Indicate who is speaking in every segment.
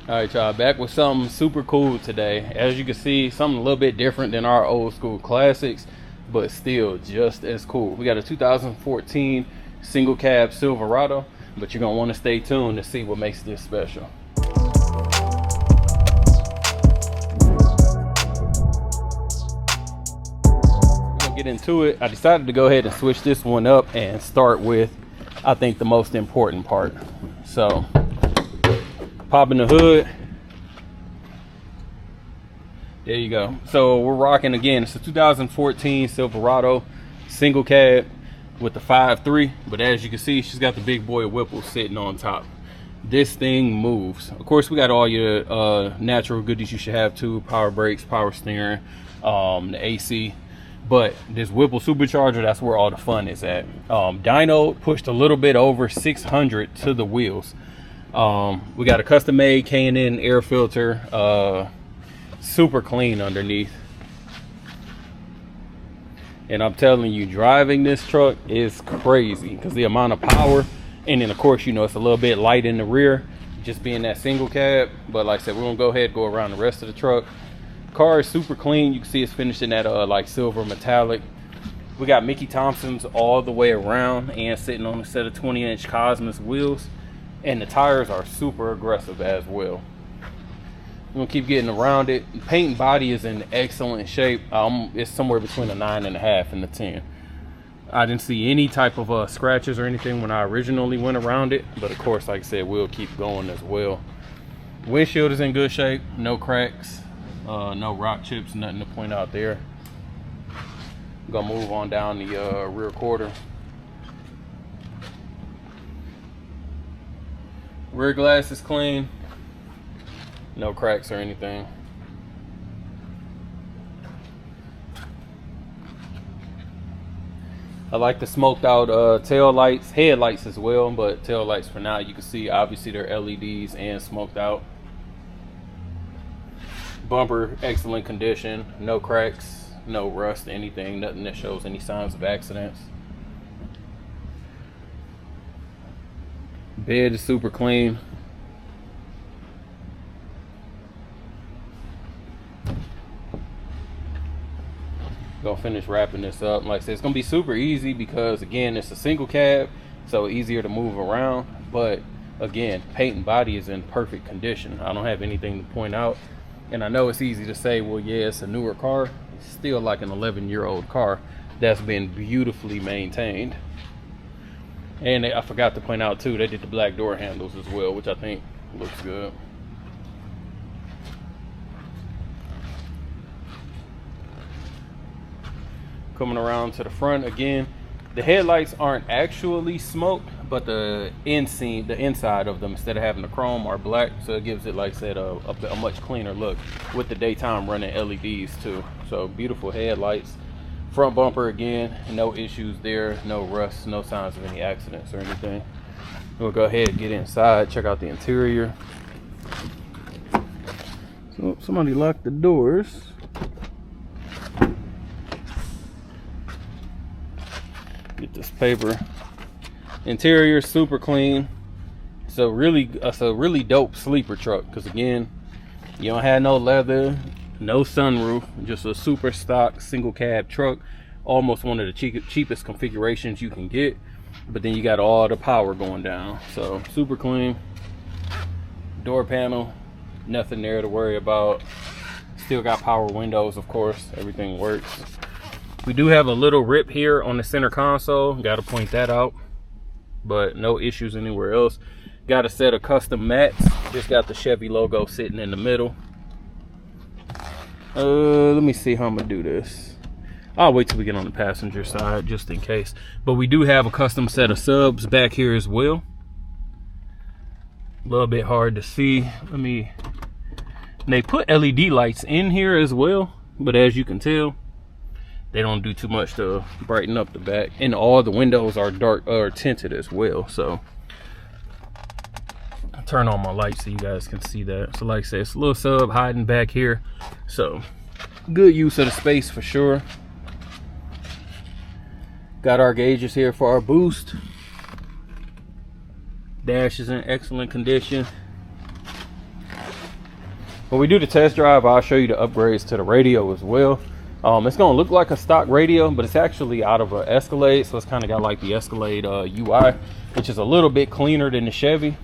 Speaker 1: All right, y'all, back with something super cool today. As you can see, something a little bit different than our old school classics, but still just as cool. We got a 2014 Single Cab Silverado, but you're gonna want to stay tuned to see what makes this special. We're gonna get into it. I decided to go ahead and switch this one up and start with, I think, the most important part. So, popping the hood. There you go. So we're rocking again. It's a 2014 Silverado Single Cab with the 5.3, but as you can see, she's got the big boy Whipple sitting on top. This thing moves. Of course, we got all your natural goodies you should have too: power brakes, power steering, the AC. But this Whipple Supercharger, that's where all the fun is at. Dyno pushed a little bit over 600 to the wheels. We got a custom made K&N air filter, super clean underneath. And I'm telling you, driving this truck is crazy because the amount of power, and then of course, you know, it's a little bit light in the rear, just being that single cab. But like I said, we're gonna go ahead and go around the rest of the truck. Car is super clean. You can see it's finished in that like silver metallic. We got Mickey Thompsons all the way around and sitting on a set of 20-inch Cosmos wheels. And the tires are super aggressive as well. I'm gonna keep getting around it. Paint and body is in excellent shape. It's somewhere between a 9.5 and a 10. I didn't see any type of scratches or anything when I originally went around it, but of course, like I said, we'll keep going as well. Windshield is in good shape, no cracks, no rock chips, nothing to point out there. I'm gonna move on down the rear quarter. Rear glass is clean, no cracks or anything. I like the smoked out tail lights, headlights as well, but tail lights for now. You can see obviously they're LEDs and smoked out. Bumper, excellent condition, no cracks, no rust, anything, nothing that shows any signs of accidents. Bed is super clean. Gonna finish wrapping this up. Like I said, it's gonna be super easy because again, it's a single cab, so easier to move around. But again, paint and body is in perfect condition. I don't have anything to point out. And I know it's easy to say, well, yeah, it's a newer car. It's still like an 11-year-old car that's been beautifully maintained. And I forgot to point out too, they did the black door handles as well, which I think looks good. Coming around to the front again, the headlights aren't actually smoked, but the inside of them, instead of having the chrome, are black, so it gives it, like I said, a much cleaner look with the daytime running LEDs too. So beautiful headlights. Front bumper again, no issues there, no rust, no signs of any accidents or anything. We'll go ahead and get inside, check out the interior. So somebody locked the doors. Get this paper. Interior super clean. It's a really dope sleeper truck because again, you don't have no leather, no sunroof, just a super stock single cab truck. Almost one of the cheapest configurations you can get, but then you got all the power going down. So super clean. Door panel, nothing there to worry about. Still got power windows, of course, everything works. We do have a little rip here on the center console, got to point that out, but no issues anywhere else. Got a set of custom mats, just got the Chevy logo sitting in the middle. Let me see how I'm gonna do this. I'll wait till we get on the passenger side just in case, but we do have a custom set of subs back here as well. A little bit hard to see. They put LED lights in here as well, but as you can tell, they don't do too much to brighten up the back, and all the windows are dark or tinted as well. So I'll turn on my lights so you guys can see that. So like I said, it's a little sub hiding back here, so good use of the space for sure. Got our gauges here for our boost. Dash is in excellent condition. when we do the test drive, I'll show you the upgrades to the radio as well. It's gonna look like a stock radio, but it's actually out of an Escalade, so it's kind of got like the Escalade UI, which is a little bit cleaner than the Chevy,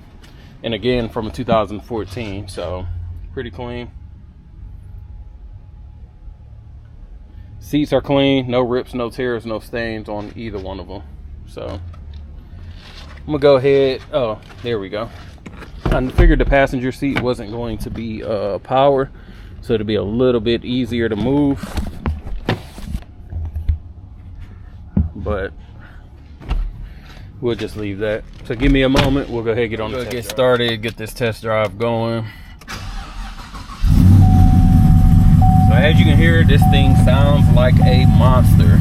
Speaker 1: and again from a 2014, so pretty clean. Seats are clean, no rips, no tears, no stains on either one of them. So I'm gonna go ahead. Oh, there we go. I figured the passenger seat wasn't going to be power, so it'll be a little bit easier to move, but we'll just leave that. So give me a moment, we'll go ahead and get on the test drive. Get started, get this test drive going. So as you can hear, this thing sounds like a monster.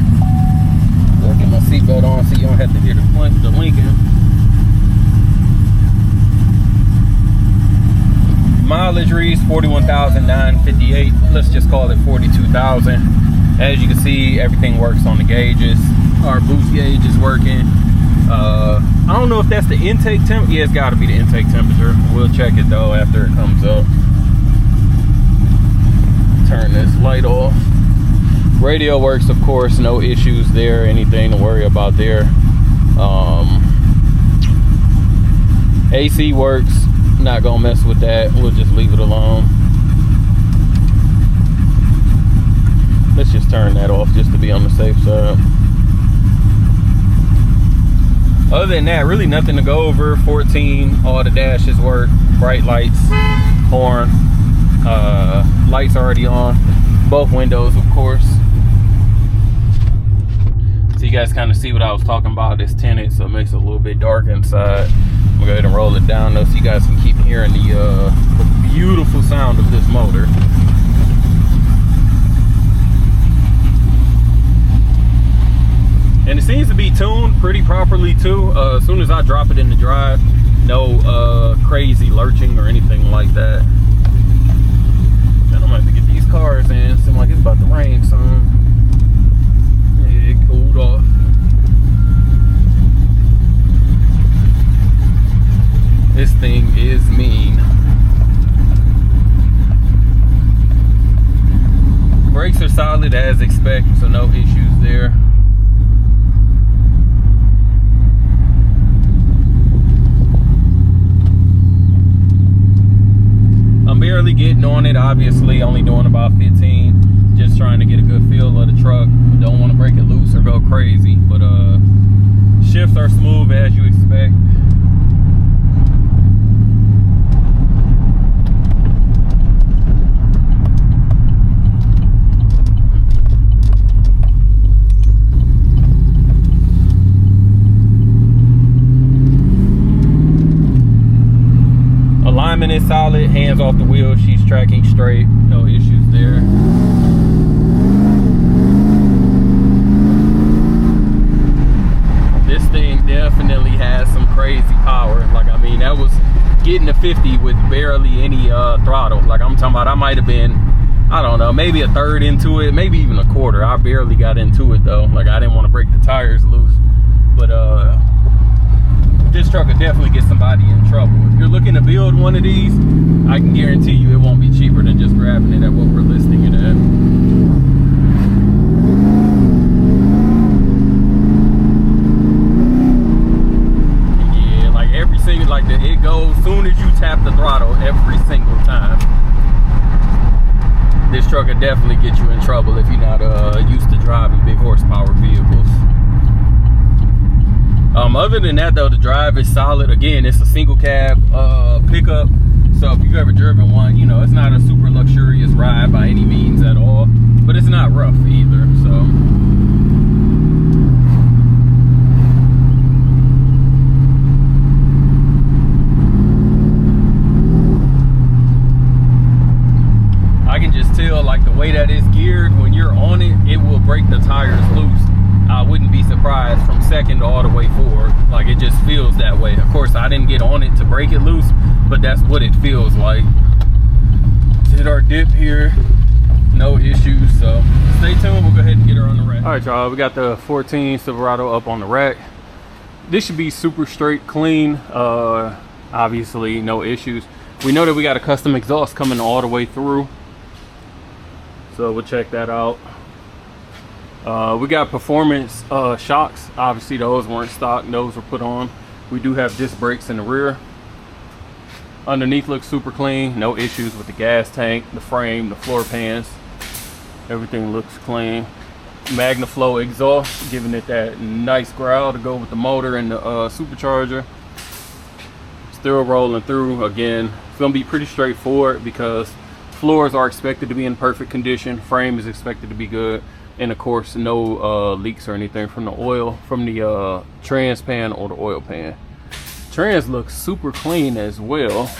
Speaker 1: I'll get my seatbelt on so you don't have to hear the Lincoln. Mileage reads 41,958. Let's just call it 42,000. As you can see, everything works on the gauges. Our boost gauge is working. I don't know if that's the intake temp. Yeah, it's got to be the intake temperature. We'll check it though after it comes up. Turn this light off. Radio works, of course, no issues there, anything to worry about there. AC works, not gonna mess with that, we'll just leave it alone. Let's just turn that off just to be on the safe side. Other than that, really nothing to go over. 14, all the dashes work, bright lights, horn, lights already on, both windows, of course. So you guys kind of see what I was talking about. It's tinted, so it makes it a little bit dark inside. I'm gonna go ahead and roll it down though, so you guys can keep hearing the beautiful sound of this motor. And it seems to be tuned pretty properly too. As soon as I drop it in the drive, no crazy lurching or anything like that. And I'm gonna have to get these cars in. Seems like it's about to rain soon. It cooled off. This thing is mean. Brakes are solid as expected, so no issues there. I'm barely getting on it, obviously only doing about 15, just trying to get a good feel of the truck. Don't want to break it loose or go crazy, but shifts are smooth as you expect. Alignment is solid, hands off the wheel, she's tracking straight, no issues there. This thing definitely has some crazy power. Like, I mean, that was getting to 50 with barely any throttle. Like, I'm talking about, I might have been, I don't know, maybe a third into it, maybe even a quarter. I barely got into it though. Like, I didn't want to break the tires loose. But this truck will definitely get somebody in trouble. If you're looking to build one of these, I can guarantee you it won't be cheaper than just grabbing it at what we're listing it at. Yeah, like every single, like it goes soon as you tap the throttle every single time. This truck will definitely get you in trouble if you're not used to driving big horsepower vehicles. Other than that though, the drive is solid. Again, it's a single cab pickup, so if you've ever driven one, you know it's not a super luxurious ride by any means at all, but it's not rough either. So I can just tell, like, the way that it's geared, when you're on it, it will break the tires loose. I wouldn't be surprised from second all the way forward. Like, it just feels that way. Of course, I didn't get on it to break it loose, but that's what it feels like. Hit our dip here, no issues. So stay tuned, we'll go ahead and get her on the rack. All right, y'all, we got the 14 Silverado up on the rack. This should be super straight, clean. Obviously no issues. We know that we got a custom exhaust coming all the way through, so we'll check that out. We got performance shocks. Obviously those weren't stock, those were put on. We do have disc brakes in the rear. Underneath looks super clean, no issues with the gas tank, the frame, the floor pans. Everything looks clean. MagnaFlow exhaust, giving it that nice growl to go with the motor and the supercharger. Still rolling through. Again, it's gonna be pretty straightforward because floors are expected to be in perfect condition, frame is expected to be good, and of course no leaks or anything from the oil, from the trans pan or the oil pan. Trans looks super clean as well.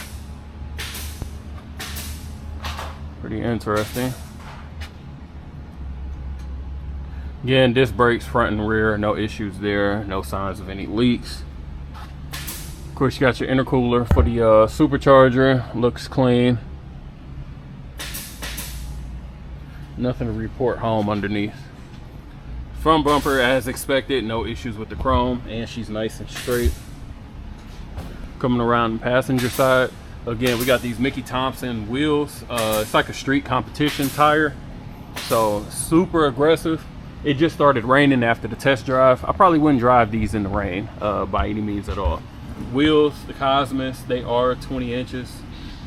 Speaker 1: Pretty interesting. Again, disc brakes front and rear, no issues there, no signs of any leaks. Of course, you got your intercooler for the supercharger, looks clean. Nothing to report home underneath. Front bumper as expected, no issues with the chrome, and she's nice and straight. Coming around the passenger side, again, we got these Mickey Thompson wheels. It's like a street competition tire, so super aggressive. It just started raining after the test drive. I probably wouldn't drive these in the rain by any means at all. Wheels, the Cosmos, they are 20 inches.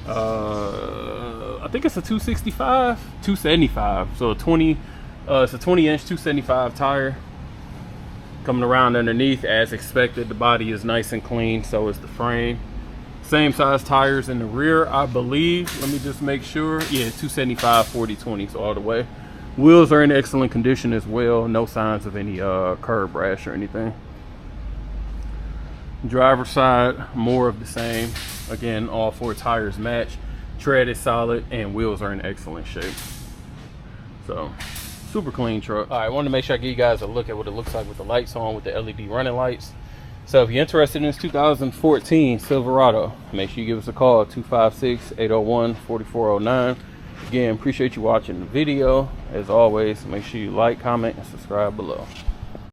Speaker 1: I think it's a 265, 275. So it's a 20 inch 275 tire. Coming around underneath as expected, the body is nice and clean, so is the frame. Same size tires in the rear, I believe. Let me just make sure. Yeah, 275 40/20, so all the way. Wheels are in excellent condition as well. No signs of any curb rash or anything. Driver's side, more of the same. Again, all 4 tires match. Tread is solid and wheels are in excellent shape. So, super clean truck. All right, I wanted to make sure I give you guys a look at what it looks like with the lights on, with the LED running lights. So if you're interested in this 2014 Silverado, make sure you give us a call at 256-801-4409. Again, appreciate you watching the video. As always, make sure you like, comment, and subscribe below.